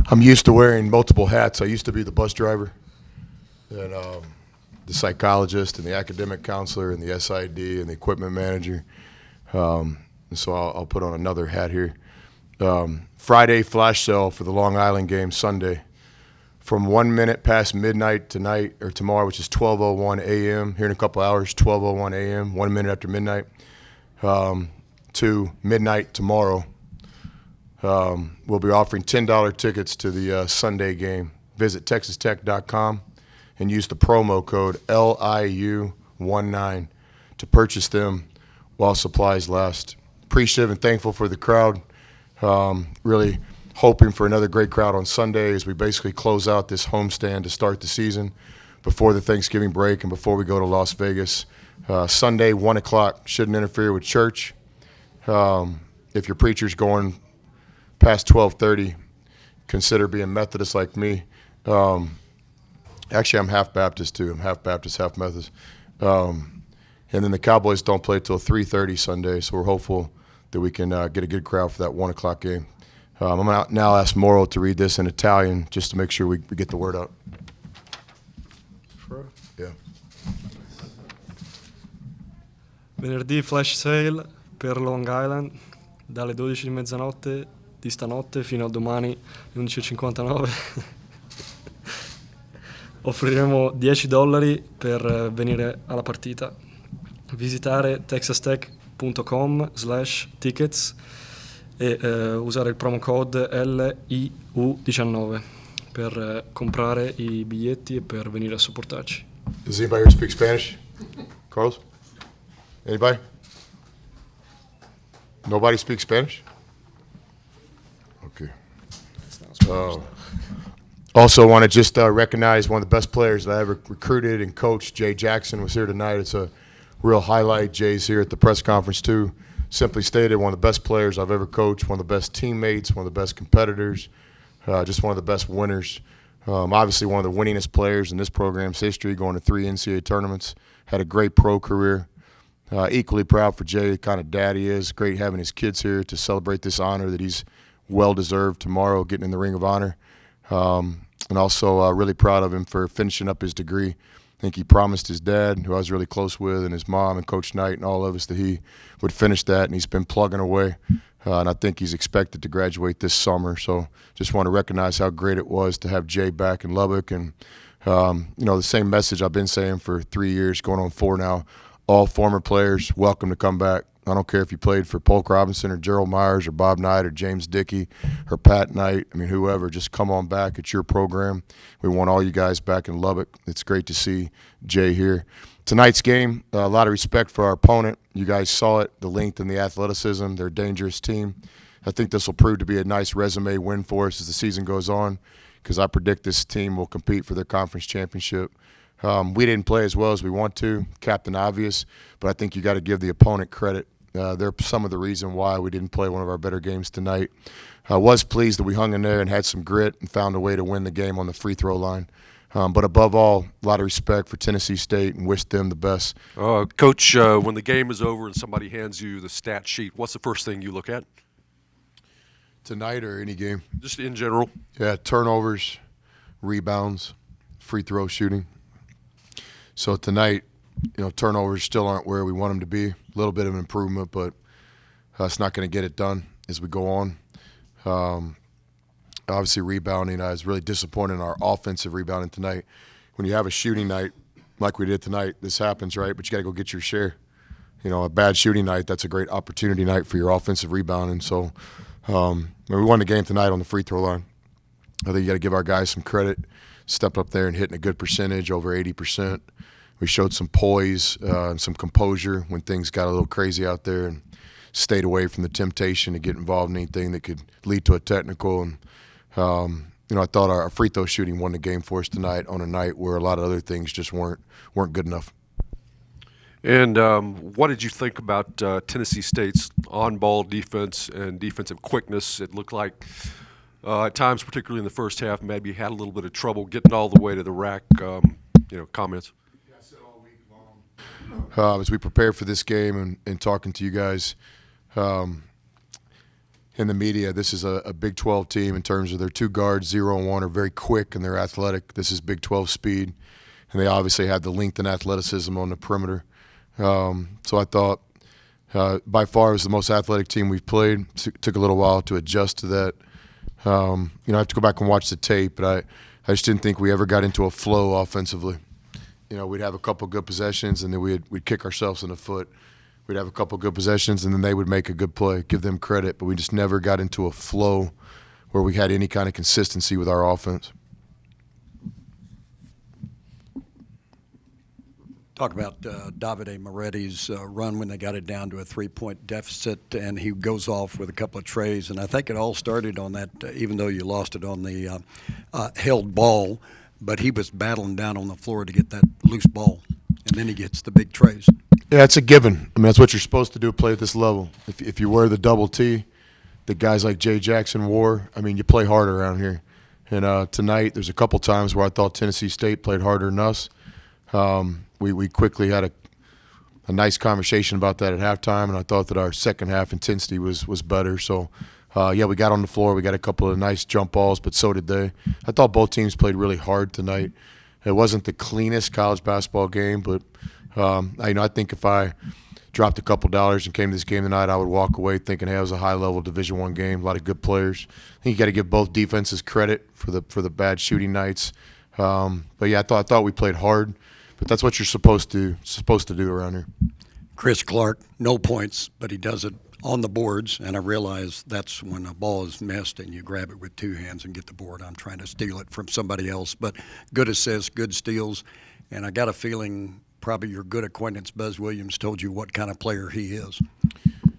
I'm used to wearing multiple hats. I used to be the bus driver, and the psychologist, and the academic counselor, and the SID, and the equipment manager. And so I'll put on another hat here. Friday flash sale for the Long Island game Sunday, from 1 minute past midnight tonight or tomorrow, which is 12:01 a.m. Here in a couple hours, 12:01 a.m. 1 minute after midnight, to midnight tomorrow. We'll be offering $10 tickets to the Sunday game. Visit texastech.com and use the promo code LIU19 to purchase them while supplies last. Appreciative and thankful for the crowd. Really hoping for another great crowd on Sunday as we basically close out this homestand to start the season before the Thanksgiving break and before we go to Las Vegas. Sunday, 1 o'clock, shouldn't interfere with church. If your preacher's going past 12:30, consider being Methodist like me. Actually, I'm half Baptist too. I'm half Baptist, half Methodist. And then the Cowboys don't play till 3:30 Sunday, so we're hopeful that we can get a good crowd for that 1 o'clock game. I'm going to now ask Moro to read this in Italian just to make sure we get the word out. Sure. Yeah. Venerdì flash sale per Long Island dalle 12 di mezzanotte di stanotte fino a domani alle 11:59. Offriremo $10 per venire alla partita. Visitare texastech.com/tickets e usare il promo code LIU19 per comprare i biglietti e per venire a supportarci. Does anybody here speak Spanish? Carlos? Anybody? Nobody speaks Spanish? Okay. Also want to just recognize one of the best players that I ever recruited and coached. Jay Jackson was here tonight. It's a real highlight. Jay's here at the press conference too. Simply stated, one of the best players I've ever coached, one of the best teammates, one of the best competitors, just one of the best winners. Obviously one of the winningest players in this program's history, going to 3 NCAA tournaments. Had a great pro career. Equally proud for Jay, the kind of dad he is. Great having his kids here to celebrate this honor that he's well-deserved tomorrow, getting in the Ring of Honor. And also really proud of him for finishing up his degree. I think he promised his dad, who I was really close with, and his mom and Coach Knight and all of us that he would finish that, and he's been plugging away. And I think he's expected to graduate this summer. So just want to recognize how great it was to have Jay back in Lubbock. And, the same message I've been saying for 3 years, going on 4 now. All former players, welcome to come back. I don't care if you played for Polk Robinson or Gerald Myers or Bob Knight or James Dickey or Pat Knight. I mean, whoever, just come on back. It's your program. We want all you guys back in Lubbock. It's great to see Jay here. Tonight's game, a lot of respect for our opponent. You guys saw it, the length and the athleticism. They're a dangerous team. I think this will prove to be a nice resume win for us as the season goes on, because I predict this team will compete for their conference championship. We didn't play as well as we want to, Captain Obvious, but I think you got to give the opponent credit. They're some of the reason why we didn't play one of our better games tonight. I was pleased that we hung in there and had some grit and found a way to win the game on the free throw line. But above all, a lot of respect for Tennessee State and wish them the best. Coach, when the game is over and somebody hands you the stat sheet, what's the first thing you look at? Tonight or any game? Just in general. Yeah, turnovers, rebounds, free throw shooting. So tonight, turnovers still aren't where we want them to be. A little bit of an improvement, but it's not going to get it done as we go on. Obviously, rebounding, I was really disappointed in our offensive rebounding tonight. When you have a shooting night like we did tonight, this happens, right? But you got to go get your share. A bad shooting night, that's a great opportunity night for your offensive rebounding. So we won the game tonight on the free throw line. I think you got to give our guys some credit. Stepped up there and hitting a good percentage, over 80%. We showed some poise and some composure when things got a little crazy out there, and stayed away from the temptation to get involved in anything that could lead to a technical. And I thought our free throw shooting won the game for us tonight on a night where a lot of other things just weren't good enough. And what did you think about Tennessee State's on-ball defense and defensive quickness? It looked like at times, particularly in the first half, maybe had a little bit of trouble getting all the way to the rack. Comments? As we prepare for this game and talking to you guys, in the media, this is a Big 12 team in terms of their two guards, 0 and 1, are very quick and they're athletic. This is Big 12 speed, and they obviously have the length and athleticism on the perimeter. So I thought by far it was the most athletic team we've played. Took a little while to adjust to that. I have to go back and watch the tape, but I just didn't think we ever got into a flow offensively. We'd have a couple good possessions, and then we'd kick ourselves in the foot. We'd have a couple good possessions, and then they would make a good play, give them credit, but we just never got into a flow where we had any kind of consistency with our offense. Talk about Davide Moretti's run when they got it down to a 3-point deficit, and he goes off with a couple of trays. And I think it all started on that, even though you lost it on the held ball, but he was battling down on the floor to get that loose ball, and then he gets the big trays. Yeah, it's a given. I mean, that's what you're supposed to do, play at this level. If you wear the double T that guys like Jay Jackson wore, I mean, you play hard around here. And tonight there's a couple times where I thought Tennessee State played harder than us. We quickly had a nice conversation about that at halftime, and I thought that our second half intensity was better. So, we got on the floor. We got a couple of nice jump balls, but so did they. I thought both teams played really hard tonight. It wasn't the cleanest college basketball game, but I think if I dropped a couple dollars and came to this game tonight, I would walk away thinking, hey, it was a high-level Division I game, a lot of good players. I think you got to give both defenses credit for the bad shooting nights. But yeah, I thought we played hard, but that's what you're supposed to do around here. Chris Clark, no points, but he does it on the boards, and I realize that's when a ball is missed and you grab it with two hands and get the board. I'm trying to steal it from somebody else, but good assists, good steals, and I got a feeling probably your good acquaintance Buzz Williams told you what kind of player he is.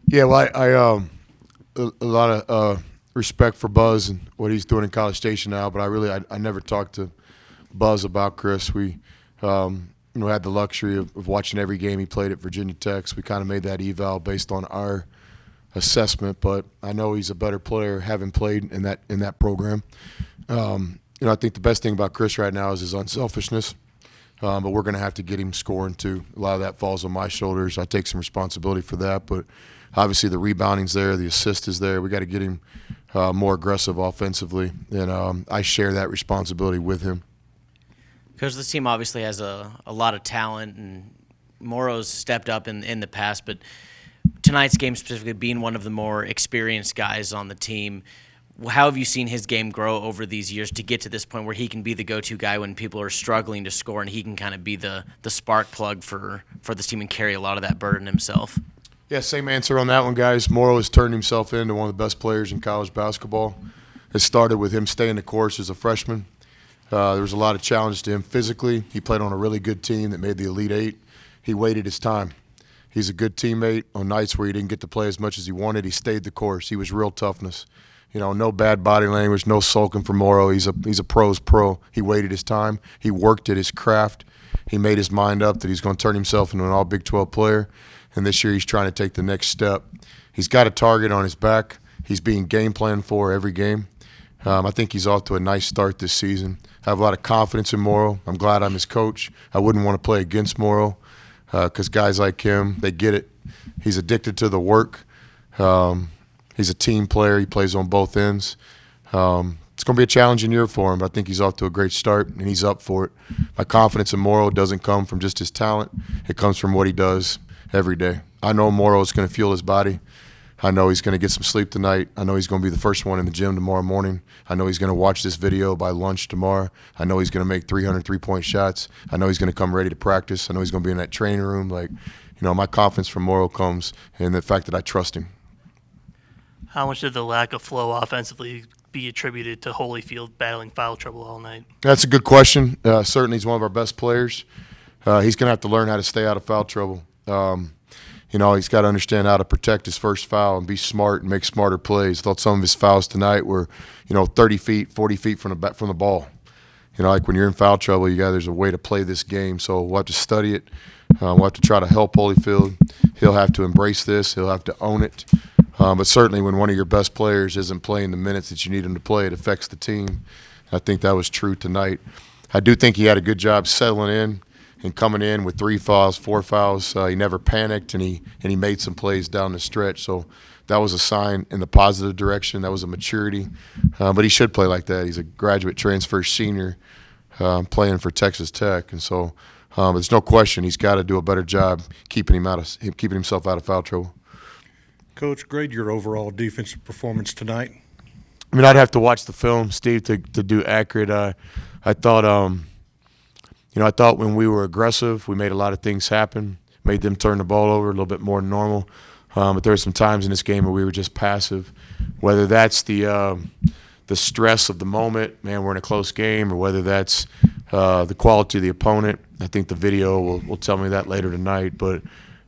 Yeah, well, I a lot of respect for Buzz and what he's doing in College Station now, but I never talked to Buzz about Chris. We had the luxury of watching every game he played at Virginia Tech. So we kind of made that eval based on our assessment, but I know he's a better player having played in that program. I think the best thing about Chris right now is his unselfishness. But we're going to have to get him scoring too. A lot of that falls on my shoulders. I take some responsibility for that, but obviously the rebounding's there, the assist is there. We got to get him more aggressive offensively, and I share that responsibility with him. Because this team obviously has a lot of talent, and Morrow's stepped up in the past, but tonight's game specifically being one of the more experienced guys on the team, how have you seen his game grow over these years to get to this point where he can be the go-to guy when people are struggling to score, and he can kind of be the spark plug for this team and carry a lot of that burden himself? Yeah, same answer on that one, guys. Morrow has turned himself into one of the best players in college basketball. It started with him staying the course as a freshman. There was a lot of challenge to him physically. He played on a really good team that made the Elite Eight. He waited his time. He's a good teammate. On nights where he didn't get to play as much as he wanted, he stayed the course. He was real toughness. No bad body language, no sulking for Morrow. He's a pro's pro. He waited his time. He worked at his craft. He made his mind up that he's going to turn himself into an all Big 12 player. And this year he's trying to take the next step. He's got a target on his back. He's being game planned for every game. I think he's off to a nice start this season. I have a lot of confidence in Morrow. I'm glad I'm his coach. I wouldn't want to play against Morrow because guys like him, they get it. He's addicted to the work. He's a team player. He plays on both ends. It's going to be a challenging year for him, but I think he's off to a great start, and he's up for it. My confidence in Morrow doesn't come from just his talent. It comes from what he does every day. I know Morrow is going to fuel his body. I know he's going to get some sleep tonight. I know he's going to be the first one in the gym tomorrow morning. I know he's going to watch this video by lunch tomorrow. I know he's going to make 300 3-point shots. I know he's going to come ready to practice. I know he's going to be in that training room. My confidence from Morrow comes in the fact that I trust him. How much did the lack of flow offensively be attributed to Holyfield battling foul trouble all night? That's a good question. Certainly he's one of our best players. He's going to have to learn how to stay out of foul trouble. He's got to understand how to protect his first foul and be smart and make smarter plays. I thought some of his fouls tonight were, 30 feet, 40 feet from the ball. When you're in foul trouble, there's a way to play this game. So we'll have to study it. We'll have to try to help Holyfield. He'll have to embrace this. He'll have to own it. But certainly when one of your best players isn't playing the minutes that you need him to play, it affects the team. I think that was true tonight. I do think he had a good job settling in and coming in with 3 fouls, 4 fouls. He never panicked, and he made some plays down the stretch. So that was a sign in the positive direction. That was a maturity. But he should play like that. He's a graduate transfer senior playing for Texas Tech. And so there's no question he's got to do a better job keeping himself out of foul trouble. Coach, grade your overall defensive performance tonight. I mean, I'd have to watch the film, Steve, to do accurate. I thought, I thought when we were aggressive, we made a lot of things happen, made them turn the ball over a little bit more than normal. But there were some times in this game where we were just passive, whether that's the stress of the moment, man, we're in a close game, or whether that's the quality of the opponent. I think the video will tell me that later tonight. But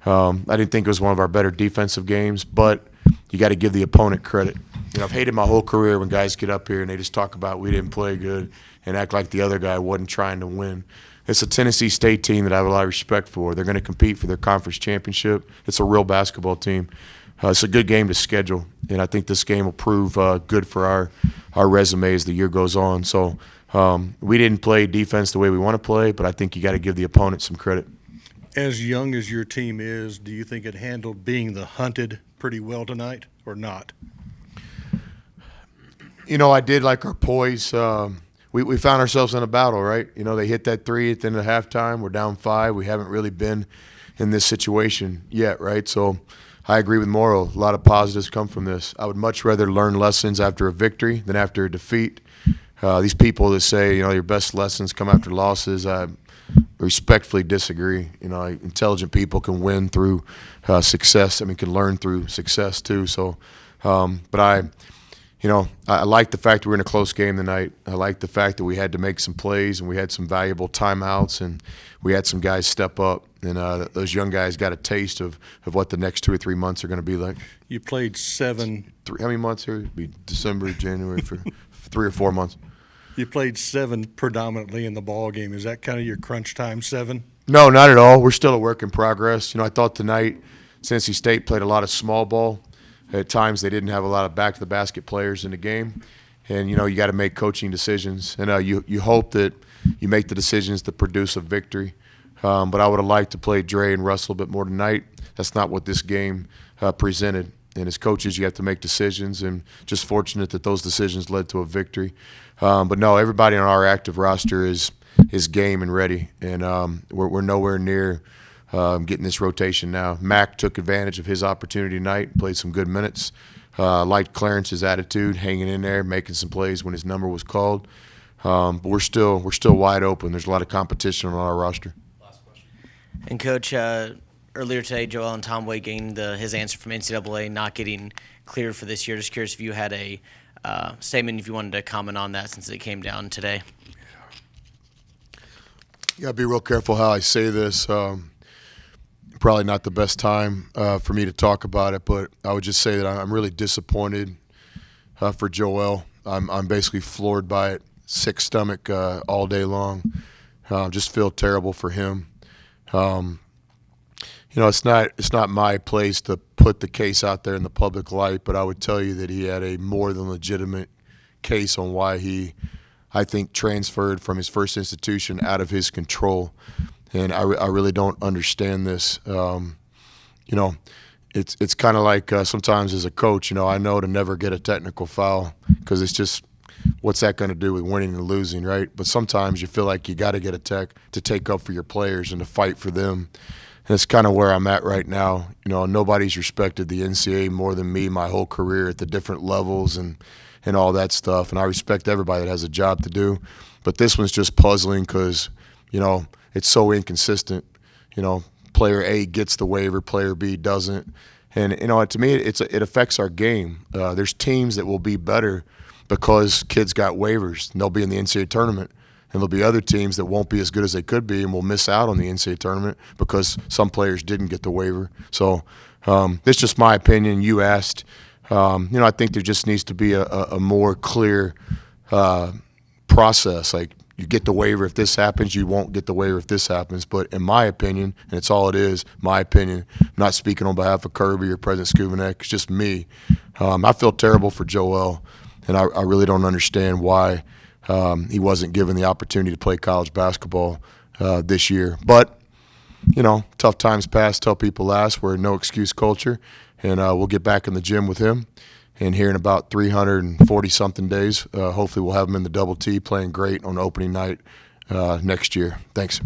I didn't think it was one of our better defensive games, but you got to give the opponent credit. I've hated my whole career when guys get up here and they just talk about we didn't play good and act like the other guy wasn't trying to win. It's a Tennessee State team that I have a lot of respect for. They're going to compete for their conference championship. It's a real basketball team. It's a good game to schedule, and I think this game will prove good for our resume as the year goes on. So we didn't play defense the way we want to play, but I think you got to give the opponent some credit. As young as your team is, do you think it handled being the hunted pretty well tonight or not? I did like our poise. We found ourselves in a battle, right? They hit that three at the end of halftime. We're down 5. We haven't really been in this situation yet, right? So I agree with Morrow. A lot of positives come from this. I would much rather learn lessons after a victory than after a defeat. These people that say, your best lessons come after losses, I respectfully disagree. Intelligent people can win through success. Can learn through success too. So, but I like the fact that we're in a close game tonight. I like the fact that we had to make some plays and we had some valuable timeouts and we had some guys step up. And those young guys got a taste of what the next 2 or 3 months are going to be like. You played 7. How many months here? It'd be December, January, for 3 or 4 months. You played 7 predominantly in the ball game. Is that kind of your crunch time 7? No, not at all. We're still a work in progress. I thought tonight Tennessee State played a lot of small ball. At times they didn't have a lot of back-to-the-basket players in the game. And, you got to make coaching decisions. And you hope that you make the decisions to produce a victory. But I would have liked to play Dre and Russell a bit more tonight. That's not what this game presented. And as coaches, you have to make decisions, and just fortunate that those decisions led to a victory. But no, everybody on our active roster is game and ready, and we're nowhere near getting this rotation now. Mac took advantage of his opportunity tonight, played some good minutes. Liked Clarence's attitude, hanging in there, making some plays when his number was called. But we're still wide open. There's a lot of competition on our roster. And Coach, earlier today, Joel and Tom Wade gained his answer from NCAA not getting cleared for this year. Just curious if you had a statement, if you wanted to comment on that since it came down today. You gotta be real careful how I say this. Probably not the best time for me to talk about it, but I would just say that I'm really disappointed for Joel. I'm basically floored by it, sick stomach all day long. Just feel terrible for him. It's not my place to put the case out there in the public light, but I would tell you that he had a more than legitimate case on why he, I think, transferred from his first institution out of his control. And I really don't understand this. It's kind of like sometimes as a coach, I know to never get a technical foul because it's just, what's that going to do with winning and losing, right? But sometimes you feel like you got to get a tech to take up for your players and to fight for them. And it's kind of where I'm at right now. Nobody's respected the NCAA more than me my whole career at the different levels and all that stuff. And I respect everybody that has a job to do. But this one's just puzzling because, it's so inconsistent. Player A gets the waiver, player B doesn't. And, to me, it affects our game. There's teams that will be better because kids got waivers, and they'll be in the NCAA tournament. And there'll be other teams that won't be as good as they could be and will miss out on the NCAA tournament because some players didn't get the waiver. So this is just my opinion. You asked. I think there just needs to be a more clear process. Like, you get the waiver if this happens, you won't get the waiver if this happens. But in my opinion, and it's all it is, my opinion, I'm not speaking on behalf of Kirby or President Skubanek, it's just me. I feel terrible for Joel, and I really don't understand why he wasn't given the opportunity to play college basketball this year. But, tough times past, tell people last. We're a no-excuse culture, and we'll get back in the gym with him. And here in about 340-something days, hopefully we'll have him in the double T playing great on opening night next year. Thanks.